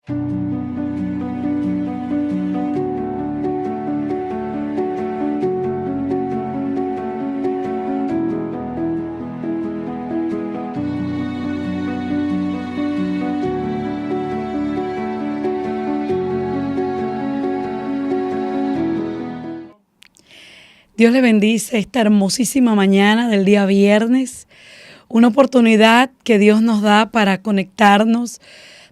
Dios le bendice esta hermosísima mañana del día viernes, una oportunidad que Dios nos da para conectarnos,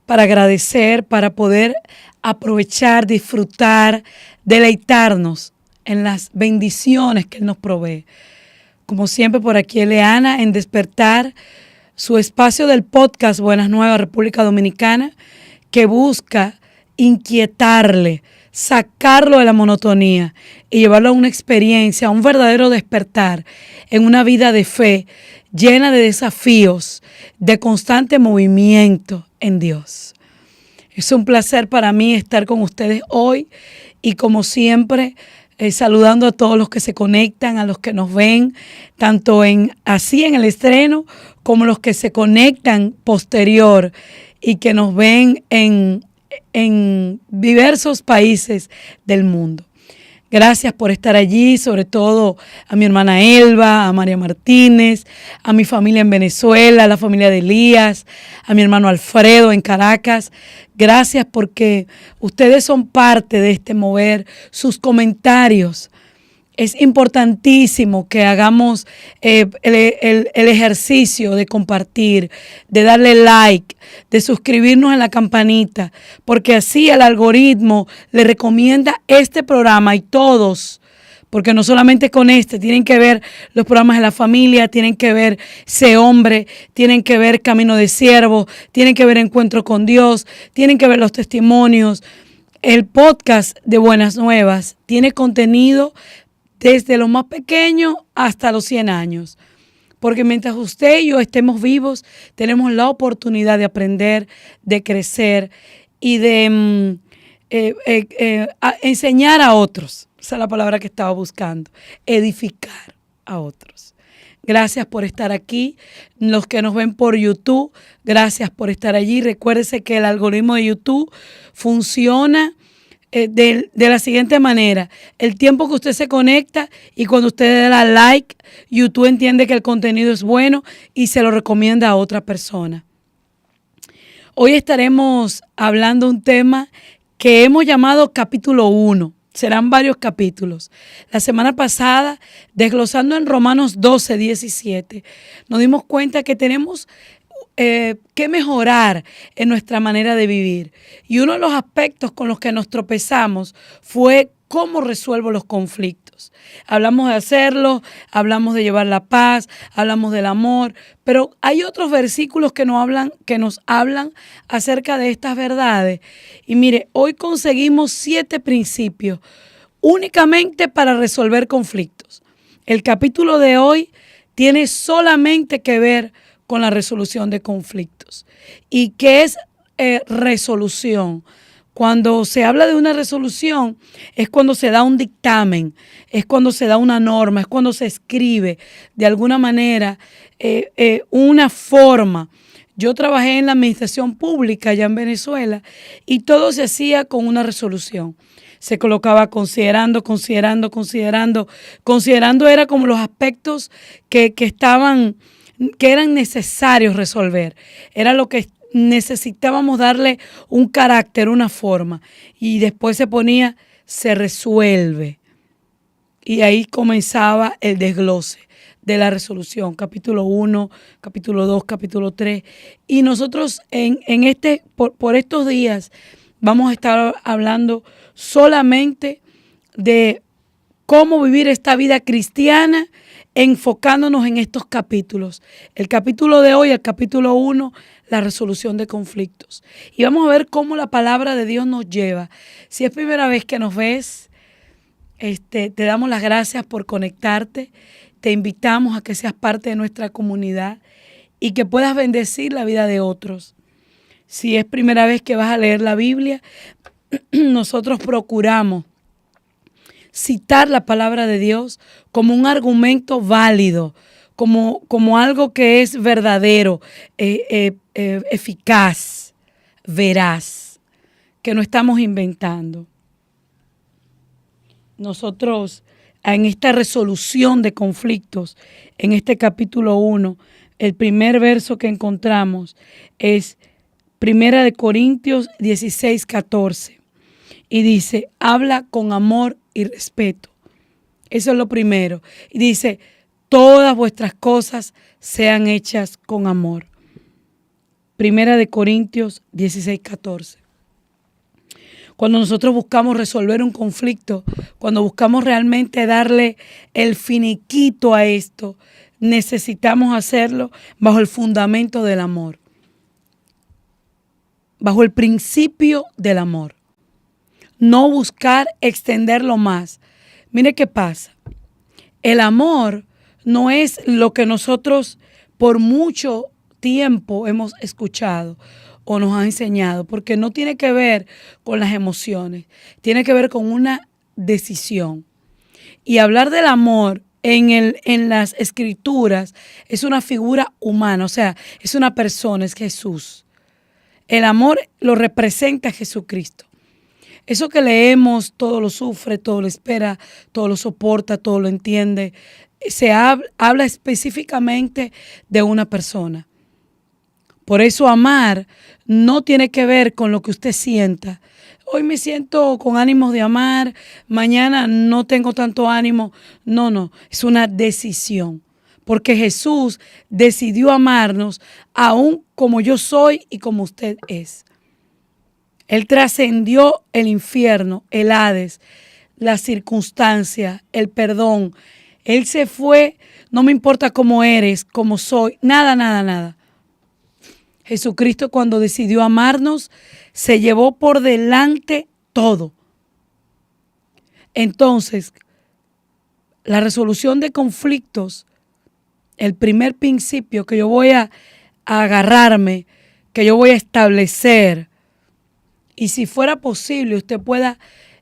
para agradecer, para poder aprovechar, disfrutar, deleitarnos en las bendiciones que Él nos provee. Como siempre, por aquí Eleana en Despertar, su espacio del podcast Buenas Nuevas República Dominicana, que busca inquietarle, sacarlo de la monotonía y llevarlo a una experiencia, a un verdadero despertar en una vida de fe llena de desafíos, de constante movimiento en Dios. Es un placer para mí estar con ustedes hoy y como siempre saludando a todos los que se conectan, a los que nos ven, tanto en el estreno como los que se conectan posterior y que nos ven en diversos países del mundo. Gracias por estar allí, sobre todo a mi hermana Elba, a María Martínez, a mi familia en Venezuela, a la familia de Elías, a mi hermano Alfredo en Caracas. Gracias porque ustedes son parte de este mover, sus comentarios. Es importantísimo que hagamos el ejercicio de compartir, de darle like, de suscribirnos en la campanita, porque así el algoritmo le recomienda este programa y todos, porque no solamente con tienen que ver los programas de la familia, tienen que ver Sé Hombre, tienen que ver Camino de Siervo, tienen que ver Encuentro con Dios, tienen que ver los testimonios. El podcast de Buenas Nuevas tiene contenido desde los más pequeños hasta los 100 años. Porque mientras usted y yo estemos vivos, tenemos la oportunidad de aprender, de crecer y de enseñar a otros. Esa es la palabra que estaba buscando. Edificar a otros. Gracias por estar aquí. Los que nos ven por YouTube, gracias por estar allí. Recuérdese que el algoritmo de YouTube funciona de la siguiente manera: el tiempo que usted se conecta y cuando usted le da like, YouTube entiende que el contenido es bueno y se lo recomienda a otra persona. Hoy estaremos hablando un tema que hemos llamado capítulo 1. Serán varios capítulos. La semana pasada, desglosando en Romanos 12, 17, nos dimos cuenta que tenemos que mejorar en nuestra manera de vivir. Y uno de los aspectos con los que nos tropezamos fue cómo resuelvo los conflictos. Hablamos de hacerlo, hablamos de llevar la paz, hablamos del amor, pero hay otros versículos que nos hablan acerca de estas verdades. Y mire, hoy conseguimos 7 principios únicamente para resolver conflictos. El capítulo de hoy tiene solamente que ver con la resolución de conflictos. ¿Y qué es resolución? Cuando se habla de una resolución es cuando se da un dictamen, es cuando se da una norma, es cuando se escribe de alguna manera una forma. Yo trabajé en la administración pública allá en Venezuela y todo se hacía con una resolución. Se colocaba considerando era como los aspectos que eran necesarios resolver. Era lo que necesitábamos darle un carácter, una forma. Y después se resuelve. Y ahí comenzaba el desglose de la resolución. Capítulo 1, capítulo 2, capítulo 3. Y nosotros por estos días vamos a estar hablando solamente de cómo vivir esta vida cristiana, enfocándonos en estos capítulos. El capítulo de hoy, el capítulo 1, la resolución de conflictos. Y vamos a ver cómo la palabra de Dios nos lleva. Si es primera vez que nos ves, te damos las gracias por conectarte. Te invitamos a que seas parte de nuestra comunidad y que puedas bendecir la vida de otros. Si es primera vez que vas a leer la Biblia, nosotros procuramos citar la palabra de Dios como un argumento válido, como algo que es verdadero, eficaz, veraz. que no estamos inventando. Nosotros, en esta resolución de conflictos, en este capítulo 1, el primer verso que encontramos es 1 Corintios 16, 14. Y dice, habla con amor y respeto. Eso es lo primero. Y dice, todas vuestras cosas sean hechas con amor. 1 Corintios 16, 14. Cuando nosotros buscamos resolver un conflicto, cuando buscamos realmente darle el finiquito a esto, necesitamos hacerlo bajo el fundamento del amor, bajo el principio del amor. No buscar extenderlo más. Mire qué pasa. El amor no es lo que nosotros por mucho tiempo hemos escuchado o nos han enseñado, porque no tiene que ver con las emociones, tiene que ver con una decisión. Y hablar del amor en las escrituras es una figura humana, o sea, es una persona, es Jesús. El amor lo representa Jesucristo. Eso que leemos, todo lo sufre, todo lo espera, todo lo soporta, todo lo entiende. Se habla específicamente de una persona. Por eso amar no tiene que ver con lo que usted sienta. Hoy me siento con ánimos de amar, mañana no tengo tanto ánimo. No, es una decisión. Porque Jesús decidió amarnos aún como yo soy y como usted es. Él trascendió el infierno, el Hades, las circunstancias, el perdón. Él se fue, no me importa cómo eres, cómo soy, nada. Jesucristo, cuando decidió amarnos, se llevó por delante todo. Entonces, la resolución de conflictos, el primer principio que yo voy a agarrarme, que yo voy a establecer, y si fuera posible usted pueda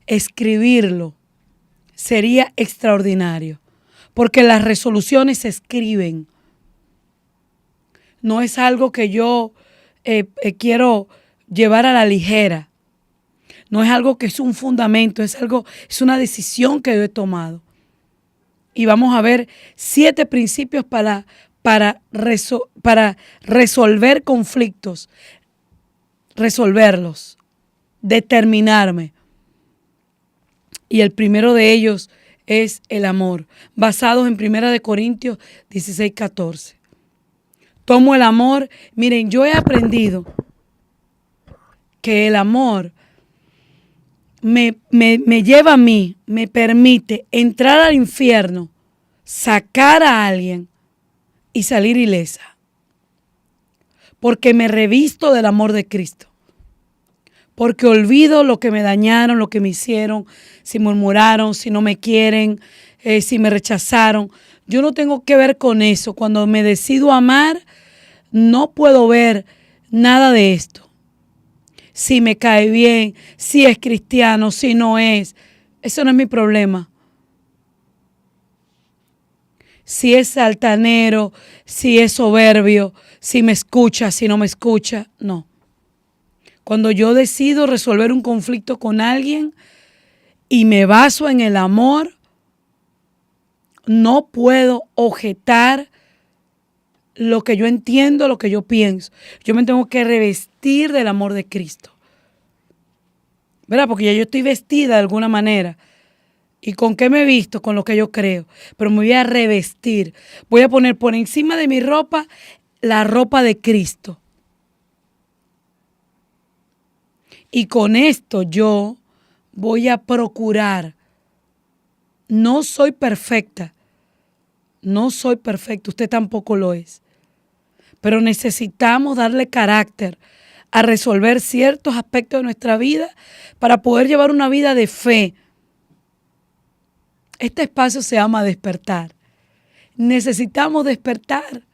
escribirlo, sería extraordinario, porque las resoluciones se escriben. No es algo que yo quiero llevar a la ligera. No es algo que es un fundamento, es una decisión que yo he tomado. Y vamos a ver 7 principios para resolver conflictos, resolverlos, determinarme. Y el primero de ellos es el amor, basados en 1 Corintios 16, 14. Tomo el amor. Miren, yo he aprendido que el amor me lleva a mí, me permite entrar al infierno, sacar a alguien y salir ilesa. Porque me revisto del amor de Cristo. Porque olvido lo que me dañaron, lo que me hicieron, si murmuraron, si no me quieren, si me rechazaron. Yo no tengo que ver con eso. Cuando me decido amar, no puedo ver nada de esto. Si me cae bien, si es cristiano, si no es. Eso no es mi problema. Si es altanero, si es soberbio, si me escucha, si no me escucha, no. Cuando yo decido resolver un conflicto con alguien y me baso en el amor, no puedo objetar lo que yo entiendo, lo que yo pienso. Yo me tengo que revestir del amor de Cristo. ¿Verdad? Porque ya yo estoy vestida de alguna manera. ¿Y con qué me he visto? Con lo que yo creo. Pero me voy a revestir. Voy a poner por encima de mi ropa la ropa de Cristo. Y con esto yo voy a procurar. No soy perfecta. No soy perfecta. Usted tampoco lo es. Pero necesitamos darle carácter a resolver ciertos aspectos de nuestra vida para poder llevar una vida de fe. Este espacio se llama despertar. Necesitamos despertar.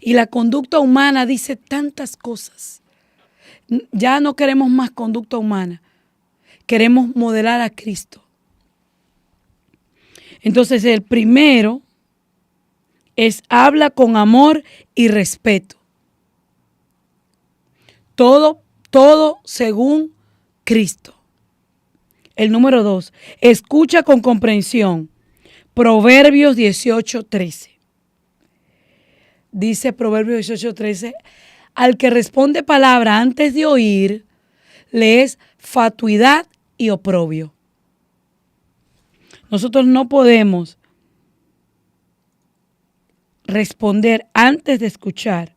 Y la conducta humana dice tantas cosas. Ya no queremos más conducta humana. Queremos modelar a Cristo. Entonces el primero es habla con amor y respeto. Todo todo según Cristo. El número 2, escucha con comprensión. Proverbios 18:13. Dice Proverbios 18:13, al que responde palabra antes de oír, le es fatuidad y oprobio. Nosotros no podemos responder antes de escuchar,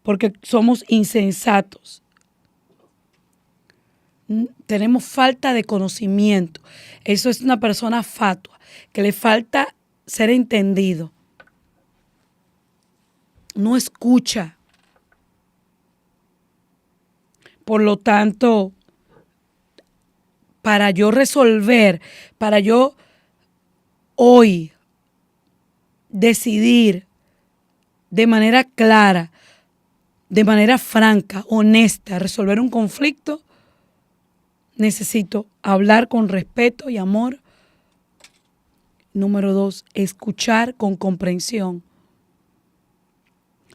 porque somos insensatos. Tenemos falta de conocimiento. Eso es una persona fatua, que le falta ser entendido. No escucha. Por lo tanto, para yo resolver, para yo hoy decidir de manera clara, de manera franca, honesta, resolver un conflicto, necesito hablar con respeto y amor. Número 2, escuchar con comprensión.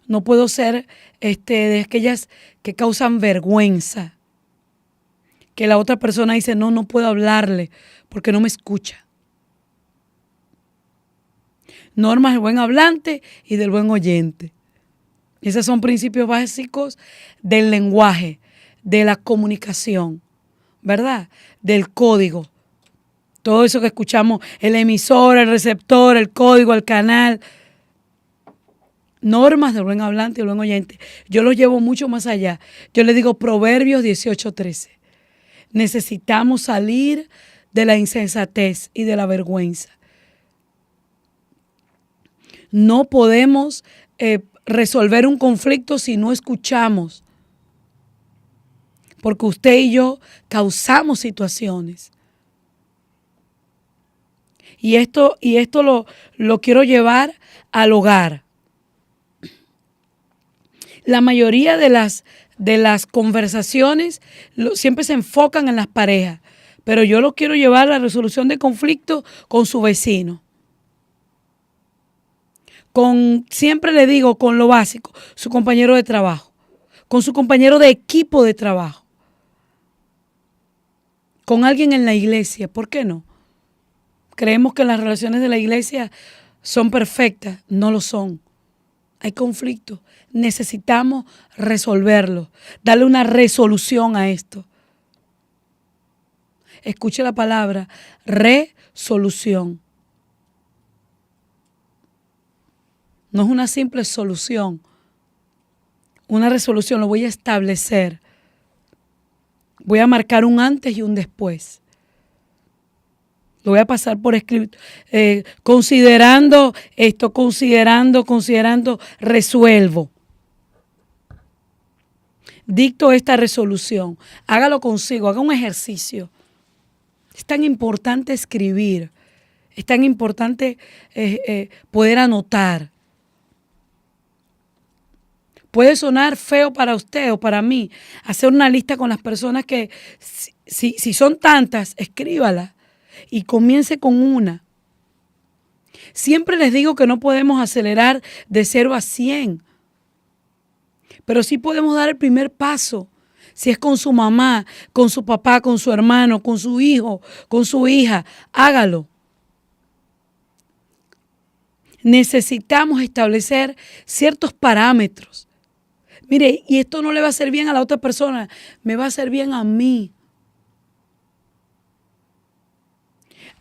No puedo ser de aquellas que causan vergüenza, que la otra persona dice, no puedo hablarle porque no me escucha. Normas del buen hablante y del buen oyente. Esos son principios básicos del lenguaje, de la comunicación, ¿verdad? Del código. Todo eso que escuchamos, el emisor, el receptor, el código, el canal. Normas del buen hablante y del buen oyente. Yo los llevo mucho más allá. Yo le digo Proverbios 18:13. Necesitamos salir de la insensatez y de la vergüenza. No podemos resolver un conflicto si no escuchamos. Porque usted y yo causamos situaciones. Y esto lo quiero llevar al hogar. La mayoría de las conversaciones siempre se enfocan en las parejas, pero yo lo quiero llevar a la resolución de conflictos con su vecino. Siempre le digo con lo básico, su compañero de trabajo, con su compañero de equipo de trabajo, con alguien en la iglesia, ¿por qué no? Creemos que las relaciones de la iglesia son perfectas, no lo son. Hay conflictos, necesitamos resolverlos, darle una resolución a esto. Escuche la palabra resolución. No es una simple solución, una resolución, lo voy a establecer. Voy a marcar un antes y un después. Lo voy a pasar por escrito. Considerando esto, considerando, resuelvo. Dicto esta resolución. Hágalo consigo, haga un ejercicio. Es tan importante escribir. Es tan importante poder anotar. Puede sonar feo para usted o para mí hacer una lista con las personas que, si son tantas, escríbalas. Y comience con una. Siempre les digo que no podemos acelerar de 0 a 100. Pero sí podemos dar el primer paso. Si es con su mamá, con su papá, con su hermano, con su hijo, con su hija, hágalo. Necesitamos establecer ciertos parámetros. Mire, y esto no le va a hacer bien a la otra persona, me va a hacer bien a mí.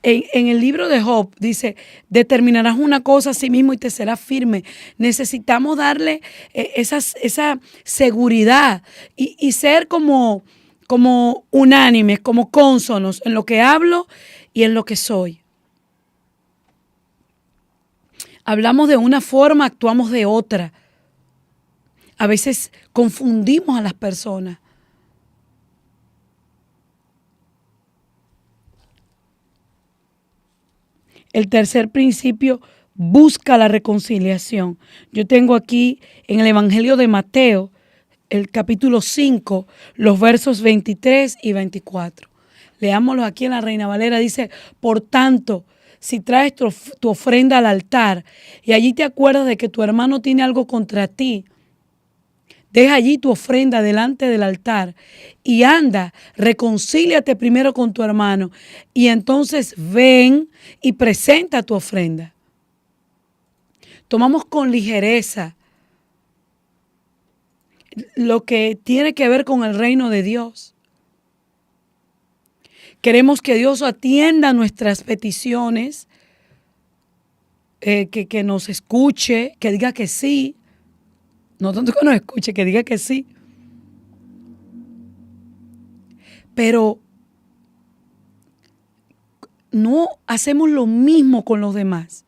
En el libro de Job dice, determinarás una cosa a sí mismo y te serás firme. Necesitamos darle esa seguridad y ser como unánimes, como cónsonos en lo que hablo y en lo que soy. Hablamos de una forma, actuamos de otra. A veces confundimos a las personas. El tercer principio, busca la reconciliación. Yo tengo aquí en el Evangelio de Mateo, el capítulo 5, los versos 23 y 24. Leámoslos aquí en la Reina Valera. Dice, por tanto, si traes tu ofrenda al altar y allí te acuerdas de que tu hermano tiene algo contra ti, Deja allí tu ofrenda delante del altar y anda, reconcíliate primero con tu hermano y entonces ven y presenta tu ofrenda. Tomamos con ligereza lo que tiene que ver con el reino de Dios. Queremos que Dios atienda nuestras peticiones, que nos escuche, que diga que sí. No tanto que nos escuche, que diga que sí. Pero no hacemos lo mismo con los demás.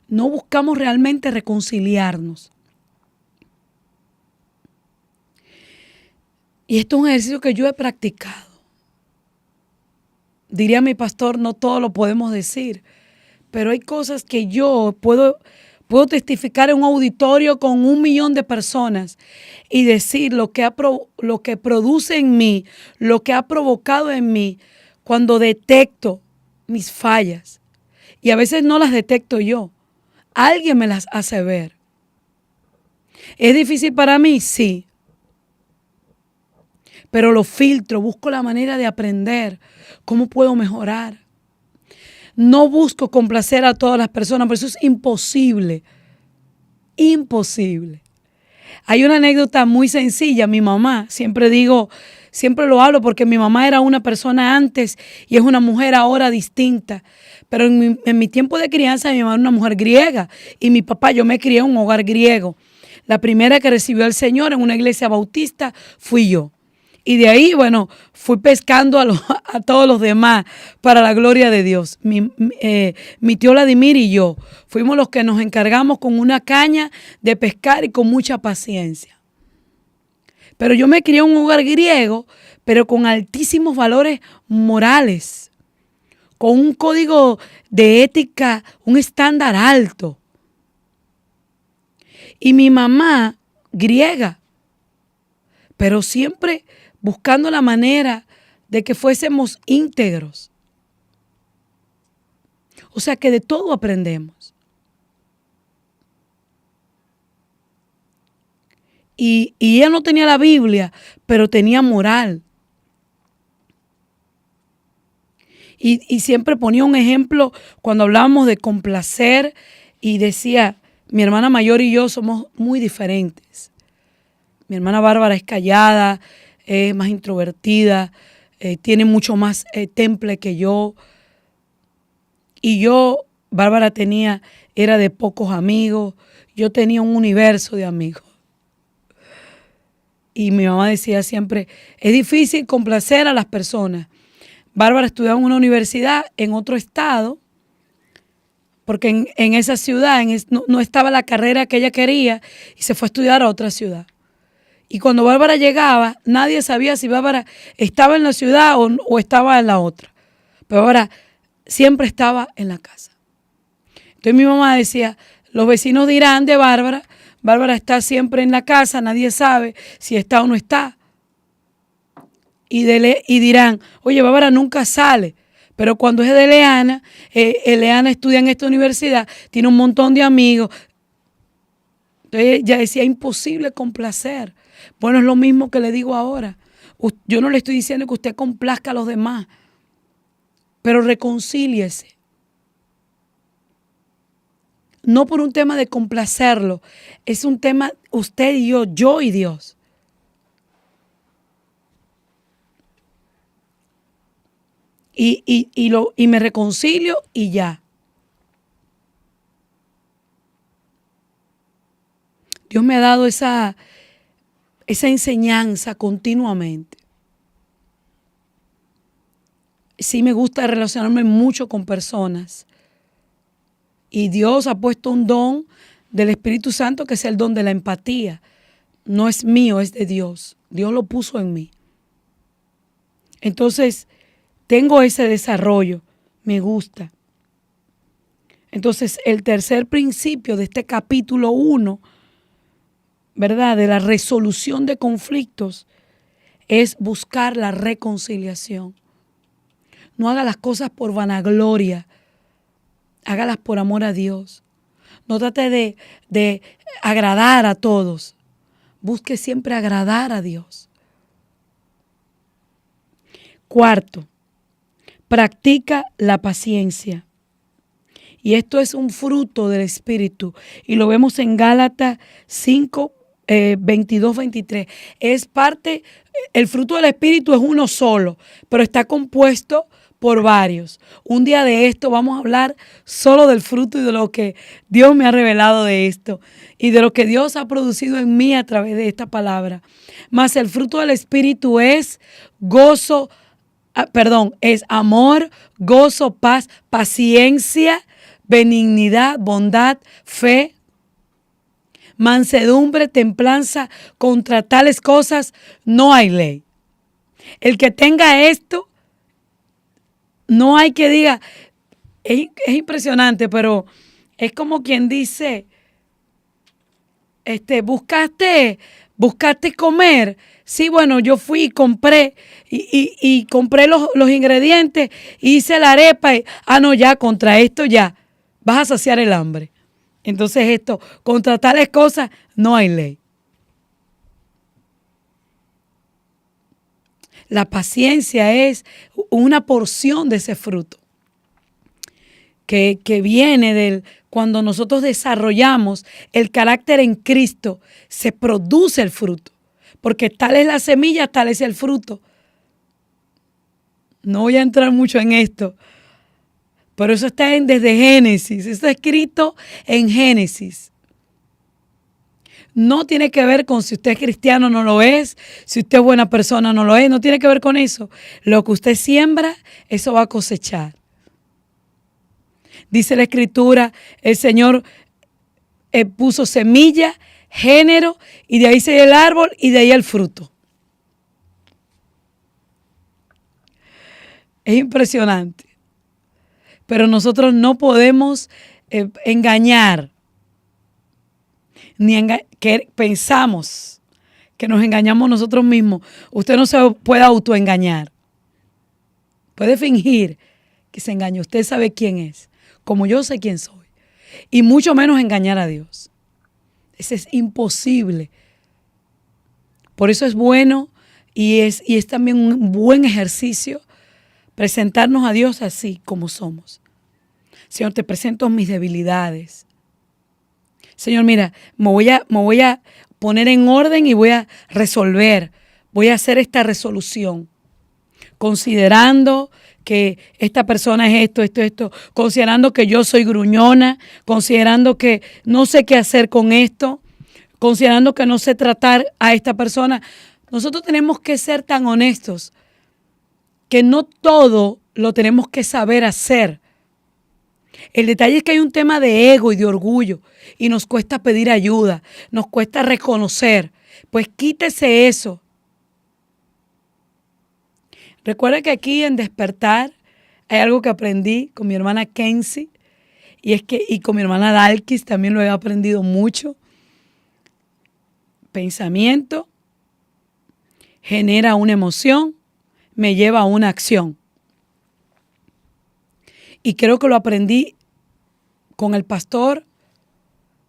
No buscamos realmente reconciliarnos. Y esto es un ejercicio que yo he practicado. Diría mi pastor, no todo lo podemos decir, pero hay cosas que yo puedo testificar en un auditorio con 1 millón de personas y decir lo que produce en mí, lo que ha provocado en mí cuando detecto mis fallas. Y a veces no las detecto yo, alguien me las hace ver. ¿Es difícil para mí? Sí. Pero lo filtro, busco la manera de aprender cómo puedo mejorar. No busco complacer a todas las personas, por eso es imposible. Imposible. Hay una anécdota muy sencilla. Mi mamá, siempre lo hablo porque mi mamá era una persona antes y es una mujer ahora distinta. Pero en mi tiempo de crianza, mi mamá era una mujer griega y mi papá, yo me crié en un hogar griego. La primera que recibió al Señor en una iglesia bautista fui yo. Y de ahí, bueno, fui pescando a todos los demás para la gloria de Dios. Mi tío Vladimir y yo fuimos los que nos encargamos con una caña de pescar y con mucha paciencia. Pero yo me crié en un hogar griego, pero con altísimos valores morales, con un código de ética, un estándar alto. Y mi mamá, griega, pero siempre buscando la manera de que fuésemos íntegros. O sea que de todo aprendemos. Y ella no tenía la Biblia, pero tenía moral. Y siempre ponía un ejemplo cuando hablábamos de complacer y decía, mi hermana mayor y yo somos muy diferentes. Mi hermana Bárbara es callada, es más introvertida, tiene mucho más temple que yo. Y yo, Bárbara era de pocos amigos, yo tenía un universo de amigos. Y mi mamá decía siempre, es difícil complacer a las personas. Bárbara estudiaba en una universidad en otro estado, porque en esa ciudad no estaba la carrera que ella quería y se fue a estudiar a otra ciudad. Y cuando Bárbara llegaba, nadie sabía si Bárbara estaba en la ciudad o estaba en la otra. Pero Bárbara siempre estaba en la casa. Entonces mi mamá decía, los vecinos dirán de Bárbara, Bárbara está siempre en la casa, nadie sabe si está o no está. Y dirán, oye, Bárbara nunca sale. Pero cuando es de Leana, Leana estudia en esta universidad, tiene un montón de amigos. Entonces ella decía, imposible complacer. Bueno, es lo mismo que le digo ahora. Yo no le estoy diciendo que usted complazca a los demás, pero reconcíliese. No por un tema de complacerlo, es un tema usted y yo y Dios. Y me reconcilio y ya. Dios me ha dado esa enseñanza continuamente. Sí me gusta relacionarme mucho con personas. Y Dios ha puesto un don del Espíritu Santo que es el don de la empatía. No es mío, es de Dios. Dios lo puso en mí. Entonces, tengo ese desarrollo. Me gusta. Entonces, el tercer principio de este capítulo 1, ¿verdad?, de la resolución de conflictos, es buscar la reconciliación. No haga las cosas por vanagloria, hágalas por amor a Dios. No trate de agradar a todos. Busque siempre agradar a Dios. Cuarto, practica la paciencia. Y esto es un fruto del Espíritu. Y lo vemos en Gálatas 5, 22, 23. Es parte, el fruto del Espíritu es uno solo, pero está compuesto por varios. Un día de esto vamos a hablar solo del fruto y de lo que Dios me ha revelado de esto y de lo que Dios ha producido en mí a través de esta palabra. Mas el fruto del Espíritu es gozo, es amor, gozo, paz, paciencia, benignidad, bondad, fe, mansedumbre, templanza. Contra tales cosas no hay ley. El que tenga esto, no hay que diga, es impresionante, pero es como quien dice, buscaste comer. Sí, bueno, yo fui y compré y compré los ingredientes, hice la arepa y, no, ya, contra esto ya, vas a saciar el hambre. Entonces contra tales cosas no hay ley. La paciencia es una porción de ese fruto que viene cuando nosotros desarrollamos el carácter en Cristo, se produce el fruto. Porque tal es la semilla, tal es el fruto. No voy a entrar mucho en esto, pero eso está desde Génesis, eso está escrito en Génesis. No tiene que ver con si usted es cristiano o no lo es, si usted es buena persona o no lo es, no tiene que ver con eso. Lo que usted siembra, eso va a cosechar. Dice la Escritura, el Señor puso semilla, género, y de ahí se el árbol y de ahí el fruto. Es impresionante. Pero nosotros no podemos engañar, que pensamos que nos engañamos nosotros mismos. Usted no se puede autoengañar. Puede fingir que se engaña. Usted sabe quién es, como yo sé quién soy. Y mucho menos engañar a Dios. Eso es imposible. Por eso es bueno y es también un buen ejercicio presentarnos a Dios así como somos. Señor, te presento mis debilidades. Señor, mira, me voy a poner en orden y voy a resolver. Voy a hacer esta resolución. Considerando que esta persona es esto. Considerando que yo soy gruñona. Considerando que no sé qué hacer con esto. Considerando que no sé tratar a esta persona. Nosotros tenemos que ser tan honestos que no todo lo tenemos que saber hacer. El detalle es que hay un tema de ego y de orgullo y nos cuesta pedir ayuda, nos cuesta reconocer. Pues quítese eso. Recuerda que aquí en Despertar hay algo que aprendí con mi hermana Kenzie y con mi hermana Dalkis también lo he aprendido mucho. Pensamiento genera una emoción, me lleva a una acción. Y creo que lo aprendí con el pastor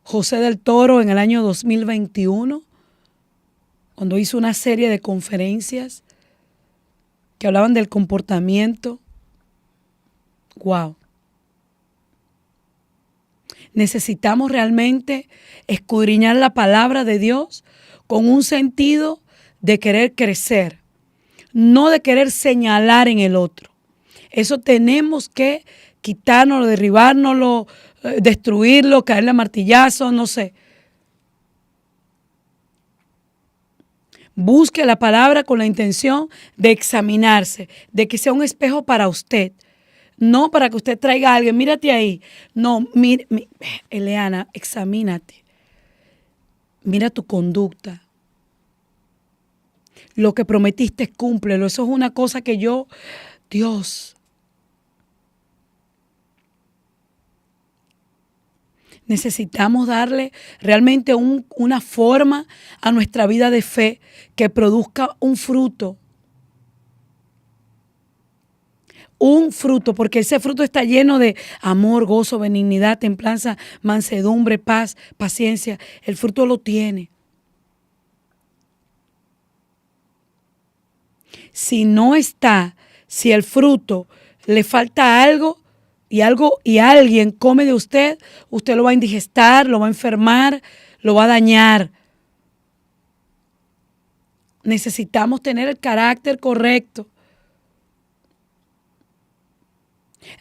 José del Toro en el año 2021, cuando hizo una serie de conferencias que hablaban del comportamiento. ¡Wow! Necesitamos realmente escudriñar la palabra de Dios con un sentido de querer crecer, no de querer señalar en el otro. Eso tenemos que quitárnoslo, derribárnoslo, destruirlo, caerle a martillazos, no sé. Busque la palabra con la intención de examinarse, de que sea un espejo para usted. No para que usted traiga a alguien, mírate ahí. No, Eliana, examínate. Mira tu conducta. Lo que prometiste, cúmplelo. Eso es una cosa que Dios. Necesitamos darle realmente una forma a nuestra vida de fe que produzca un fruto. un fruto, porque ese fruto está lleno de amor, gozo, benignidad, templanza, mansedumbre, paz, paciencia. El fruto lo tiene. Si no está, si el fruto le falta algo y alguien come de usted, usted lo va a indigestar, lo va a enfermar, lo va a dañar. Necesitamos tener el carácter correcto.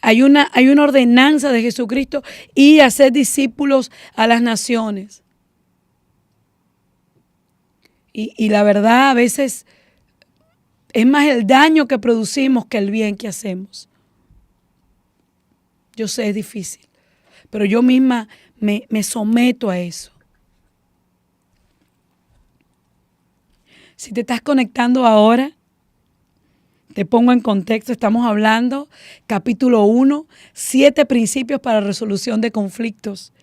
Hay una ordenanza de Jesucristo y hacer discípulos a las naciones. Y la verdad, a veces es más el daño que producimos que el bien que hacemos. Yo sé, es difícil, pero yo misma me someto a eso. Si te estás conectando ahora, te pongo en contexto, estamos hablando, capítulo 1, 7 principios para resolución de conflictos.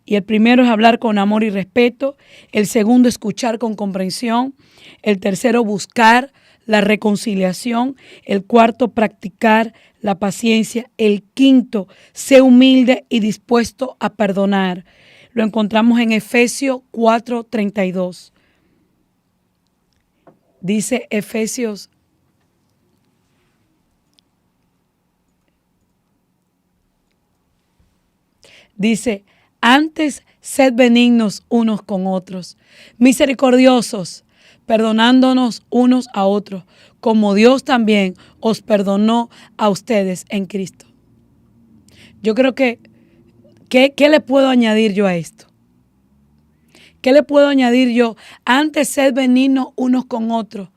Y el primero es hablar con amor y respeto, el segundo escuchar con comprensión, el tercero buscar la reconciliación, el cuarto practicar la paciencia, el quinto sé humilde y dispuesto a perdonar. Lo encontramos en Efesios 4:32. Dice Efesios Dice, antes sed benignos unos con otros, misericordiosos, perdonándonos unos a otros, como Dios también os perdonó a ustedes en Cristo. Yo creo que, ¿qué le puedo añadir yo a esto? ¿Qué le puedo añadir yo? Antes sed benignos unos con otros,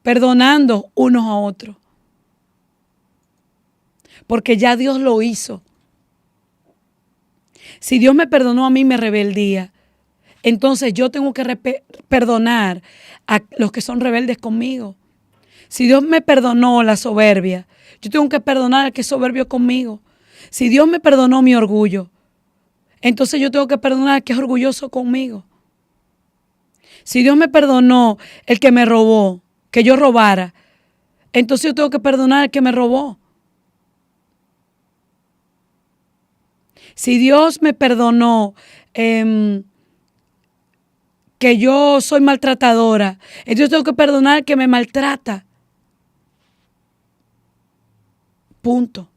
perdonando unos a otros. Porque ya Dios lo hizo. Si Dios me perdonó a mí mi rebeldía, entonces yo tengo que perdonar a los que son rebeldes conmigo. Si Dios me perdonó la soberbia, yo tengo que perdonar al que es soberbio conmigo. Si Dios me perdonó mi orgullo, entonces yo tengo que perdonar al que es orgulloso conmigo. Si Dios me perdonó el que me robó, que yo robara, entonces yo tengo que perdonar al que me robó. Si Dios me perdonó que yo soy maltratadora, entonces tengo que perdonar al que me maltrata. Punto.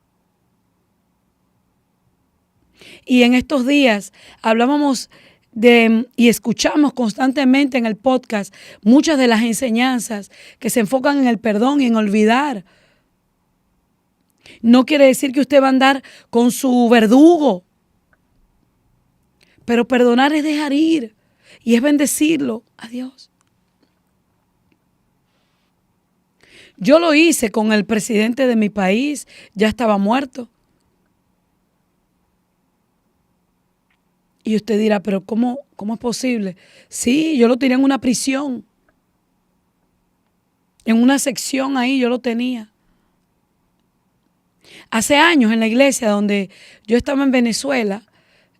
Y en estos días hablábamos y escuchamos constantemente en el podcast muchas de las enseñanzas que se enfocan en el perdón y en olvidar. No quiere decir que usted va a andar con su verdugo, pero perdonar es dejar ir y es bendecirlo a Dios. Yo lo hice con el presidente de mi país, ya estaba muerto. Y usted dirá, pero ¿cómo es posible? Sí, yo lo tenía en una prisión. En una sección ahí yo lo tenía. Hace años en la iglesia donde yo estaba en Venezuela,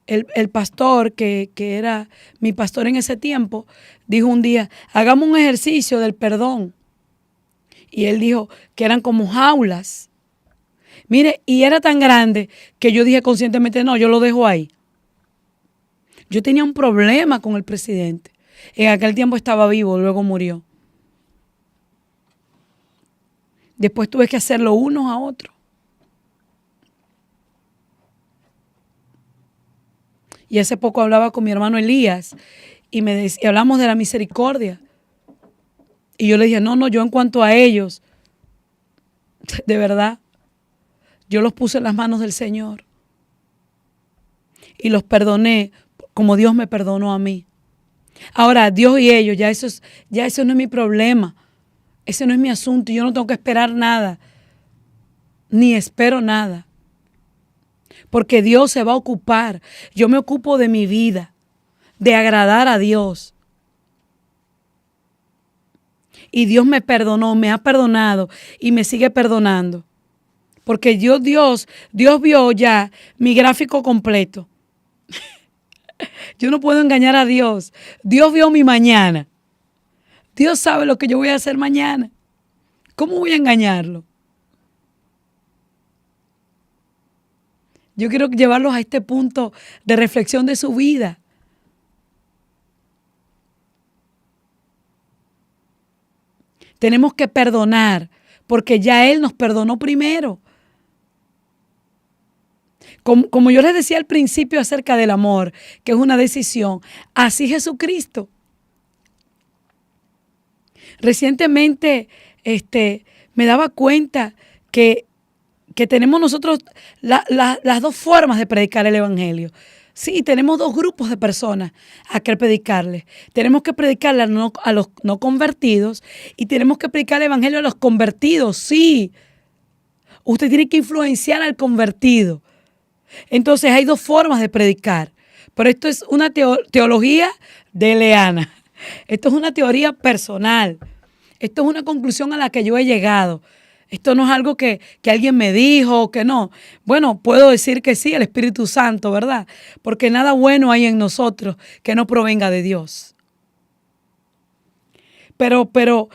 el pastor que era mi pastor en ese tiempo, dijo un día, hagamos un ejercicio del perdón. Y él dijo que eran como jaulas. Mire, y era tan grande que yo dije conscientemente, no, yo lo dejo ahí. Yo tenía un problema con el presidente. En aquel tiempo estaba vivo, luego murió. Después tuve que hacerlo unos a otros. Y hace poco hablaba con mi hermano Elías y hablamos de la misericordia. Y yo le dije, no, yo en cuanto a ellos, de verdad, yo los puse en las manos del Señor. Y los perdoné como Dios me perdonó a mí. Ahora, Dios y ellos, ya eso no es mi problema. Ese no es mi asunto. Yo no tengo que esperar nada. Ni espero nada. Porque Dios se va a ocupar. Yo me ocupo de mi vida, de agradar a Dios. Y Dios me perdonó, me ha perdonado y me sigue perdonando. Porque Dios vio ya mi gráfico completo. Yo no puedo engañar a Dios. Dios vio mi mañana. Dios sabe lo que yo voy a hacer mañana. ¿Cómo voy a engañarlo? Yo quiero llevarlos a este punto de reflexión de su vida. Tenemos que perdonar, porque ya Él nos perdonó primero. Como yo les decía al principio acerca del amor, que es una decisión, así Jesucristo. Recientemente me daba cuenta que tenemos nosotros las dos formas de predicar el evangelio. Sí, tenemos dos grupos de personas a que predicarles. Tenemos que predicarle a los no convertidos y tenemos que predicar el evangelio a los convertidos. Sí, usted tiene que influenciar al convertido. Entonces hay dos formas de predicar. Pero esto es una teología de Leana. Esto es una teoría personal. Esto es una conclusión a la que yo he llegado. Esto no es algo que alguien me dijo o que no. Bueno, puedo decir que sí, el Espíritu Santo, ¿verdad? Porque nada bueno hay en nosotros que no provenga de Dios. Pero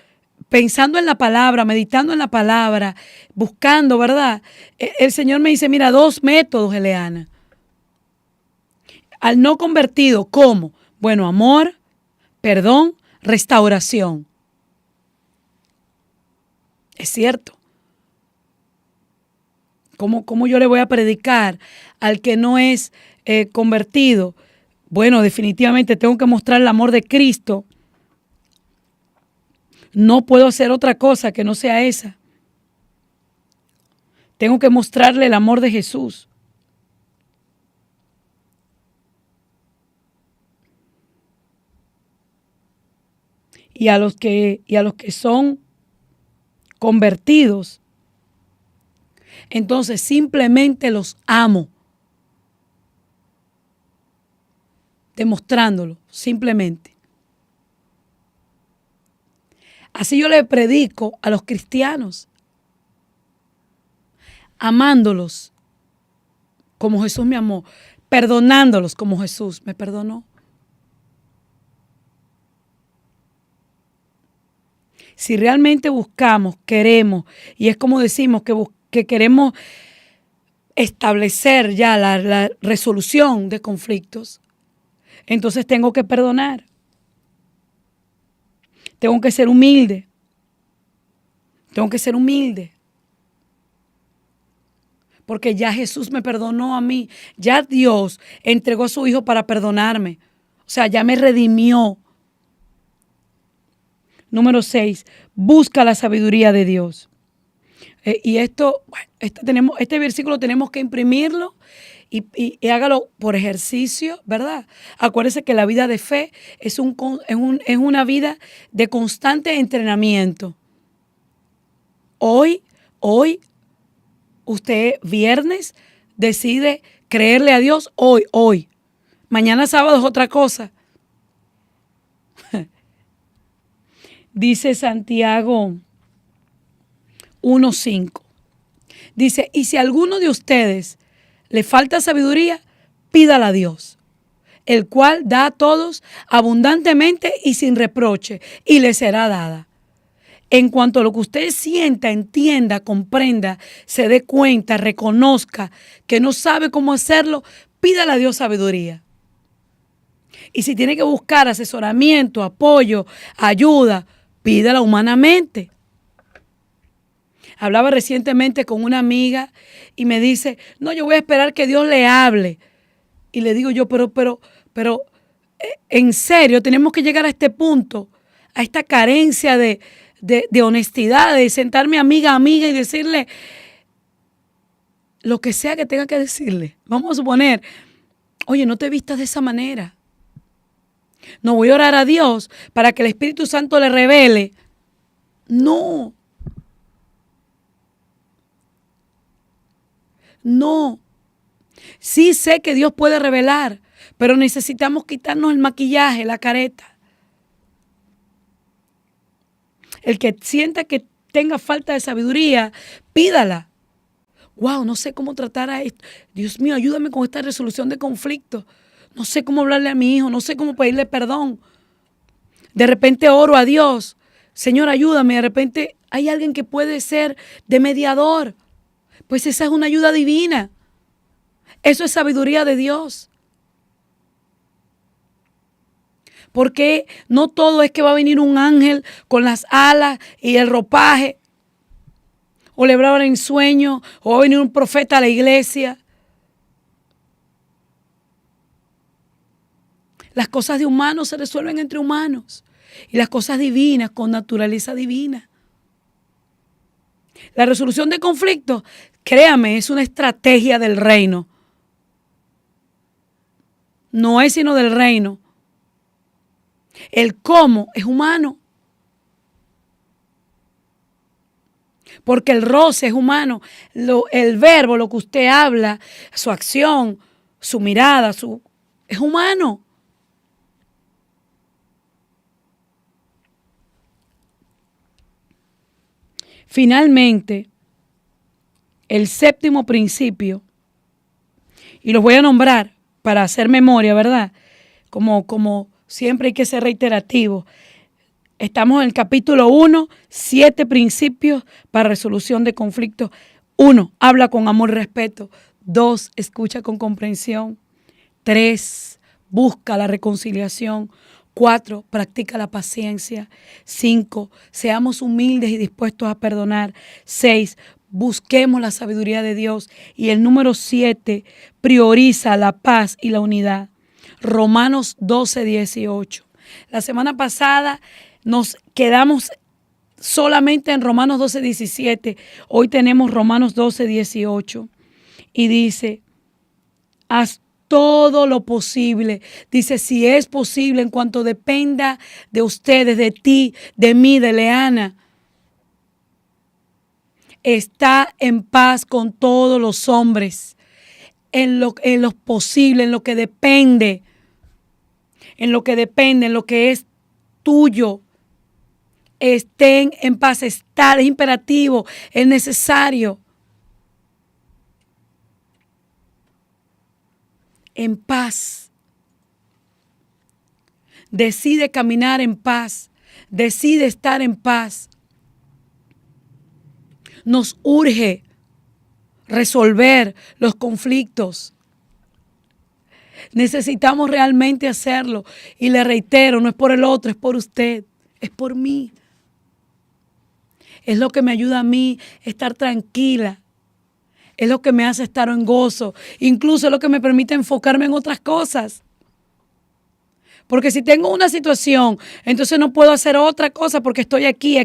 pensando en la palabra, meditando en la palabra, buscando, ¿verdad? El Señor me dice, mira, dos métodos, Eleana. Al no convertido, ¿cómo? Bueno, amor, perdón, restauración. Es cierto. ¿Cómo yo le voy a predicar al que no es convertido? Bueno, definitivamente tengo que mostrar el amor de Cristo. No puedo hacer otra cosa que no sea esa. Tengo que mostrarle el amor de Jesús. Y a los que son convertidos, entonces simplemente los amo, demostrándolo, simplemente. Así yo le predico a los cristianos, amándolos como Jesús me amó, perdonándolos como Jesús me perdonó. Si realmente buscamos, queremos, y es como decimos que queremos establecer ya la resolución de conflictos, entonces tengo que perdonar. Tengo que ser humilde. Tengo que ser humilde. Porque ya Jesús me perdonó a mí. Ya Dios entregó a su Hijo para perdonarme. O sea, ya me redimió. Número 6, busca la sabiduría de Dios. Y este versículo tenemos que imprimirlo y hágalo por ejercicio, ¿verdad? Acuérdese que la vida de fe es una vida de constante entrenamiento. Hoy, usted viernes decide creerle a Dios hoy. Mañana sábado es otra cosa. Dice Santiago 1:5. Dice, y si a alguno de ustedes le falta sabiduría, pídala a Dios, el cual da a todos abundantemente y sin reproche, y le será dada. En cuanto a lo que usted sienta, entienda, comprenda, se dé cuenta, reconozca que no sabe cómo hacerlo, pídale a Dios sabiduría. Y si tiene que buscar asesoramiento, apoyo, ayuda, pídala humanamente. Hablaba recientemente con una amiga y me dice, no, yo voy a esperar que Dios le hable. Y le digo yo, pero, en serio, tenemos que llegar a este punto, a esta carencia de honestidad, de sentarme amiga y decirle lo que sea que tenga que decirle. Vamos a suponer, oye, no te vistas de esa manera. No voy a orar a Dios para que el Espíritu Santo le revele. No. Sí sé que Dios puede revelar, pero necesitamos quitarnos el maquillaje, la careta. El que sienta que tenga falta de sabiduría, pídala. Wow, no sé cómo tratar a esto. Dios mío, ayúdame con esta resolución de conflictos. No sé cómo hablarle a mi hijo, no sé cómo pedirle perdón. De repente oro a Dios. Señor, ayúdame. De repente hay alguien que puede ser de mediador. Pues esa es una ayuda divina. Eso es sabiduría de Dios. Porque no todo es que va a venir un ángel con las alas y el ropaje, o le hablar en sueño, o va a venir un profeta a la iglesia. Las cosas de humanos se resuelven entre humanos y las cosas divinas con naturaleza divina. La resolución de conflictos, créame, es una estrategia del reino. No es sino del reino. El cómo es humano. Porque el roce es humano. El verbo, lo que usted habla, su acción, su mirada, es humano. Finalmente, el séptimo principio, y los voy a nombrar para hacer memoria, ¿verdad? Como siempre hay que ser reiterativo. Estamos en el capítulo 1, 7 principios para resolución de conflictos. 1, habla con amor y respeto. 2, escucha con comprensión. 3, busca la reconciliación. 4, practica la paciencia. 5, seamos humildes y dispuestos a perdonar. 6, busquemos la sabiduría de Dios. Y el número 7, prioriza la paz y la unidad. Romanos 12, 18. La semana pasada nos quedamos solamente en Romanos 12, 17. Hoy tenemos Romanos 12, 18. Y dice, haz todo lo posible. Dice, si es posible, en cuanto dependa de ustedes, de ti, de mí, de Leana. Está en paz con todos los hombres. En lo posible, en lo que depende. En lo que depende, en lo que es tuyo. Estén en paz. Estar es imperativo, es necesario. En paz. Decide caminar en paz. Decide estar en paz. Nos urge resolver los conflictos. Necesitamos realmente hacerlo. Y le reitero, no es por el otro, es por usted, es por mí. Es lo que me ayuda a mí a estar tranquila. Es lo que me hace estar en gozo. Incluso es lo que me permite enfocarme en otras cosas. Porque si tengo una situación, entonces no puedo hacer otra cosa porque estoy aquí.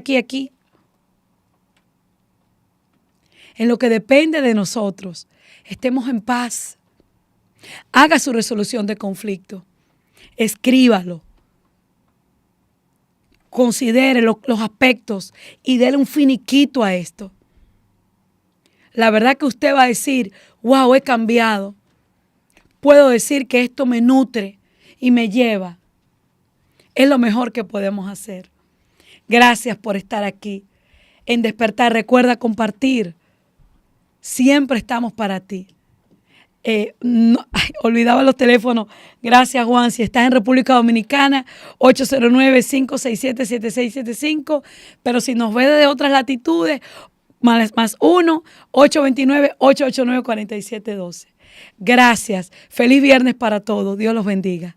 En lo que depende de nosotros, estemos en paz. Haga su resolución de conflicto. Escríbalo. Considere los aspectos y déle un finiquito a esto. La verdad que usted va a decir, wow, he cambiado. Puedo decir que esto me nutre y me lleva. Es lo mejor que podemos hacer. Gracias por estar aquí. En Despertar, recuerda compartir. Siempre estamos para ti. Olvidaba los teléfonos. Gracias, Juan. Si estás en República Dominicana, 809-567-7675. Pero si nos ves de otras latitudes, más 1-829-889-4712. Gracias. Feliz viernes para todos. Dios los bendiga.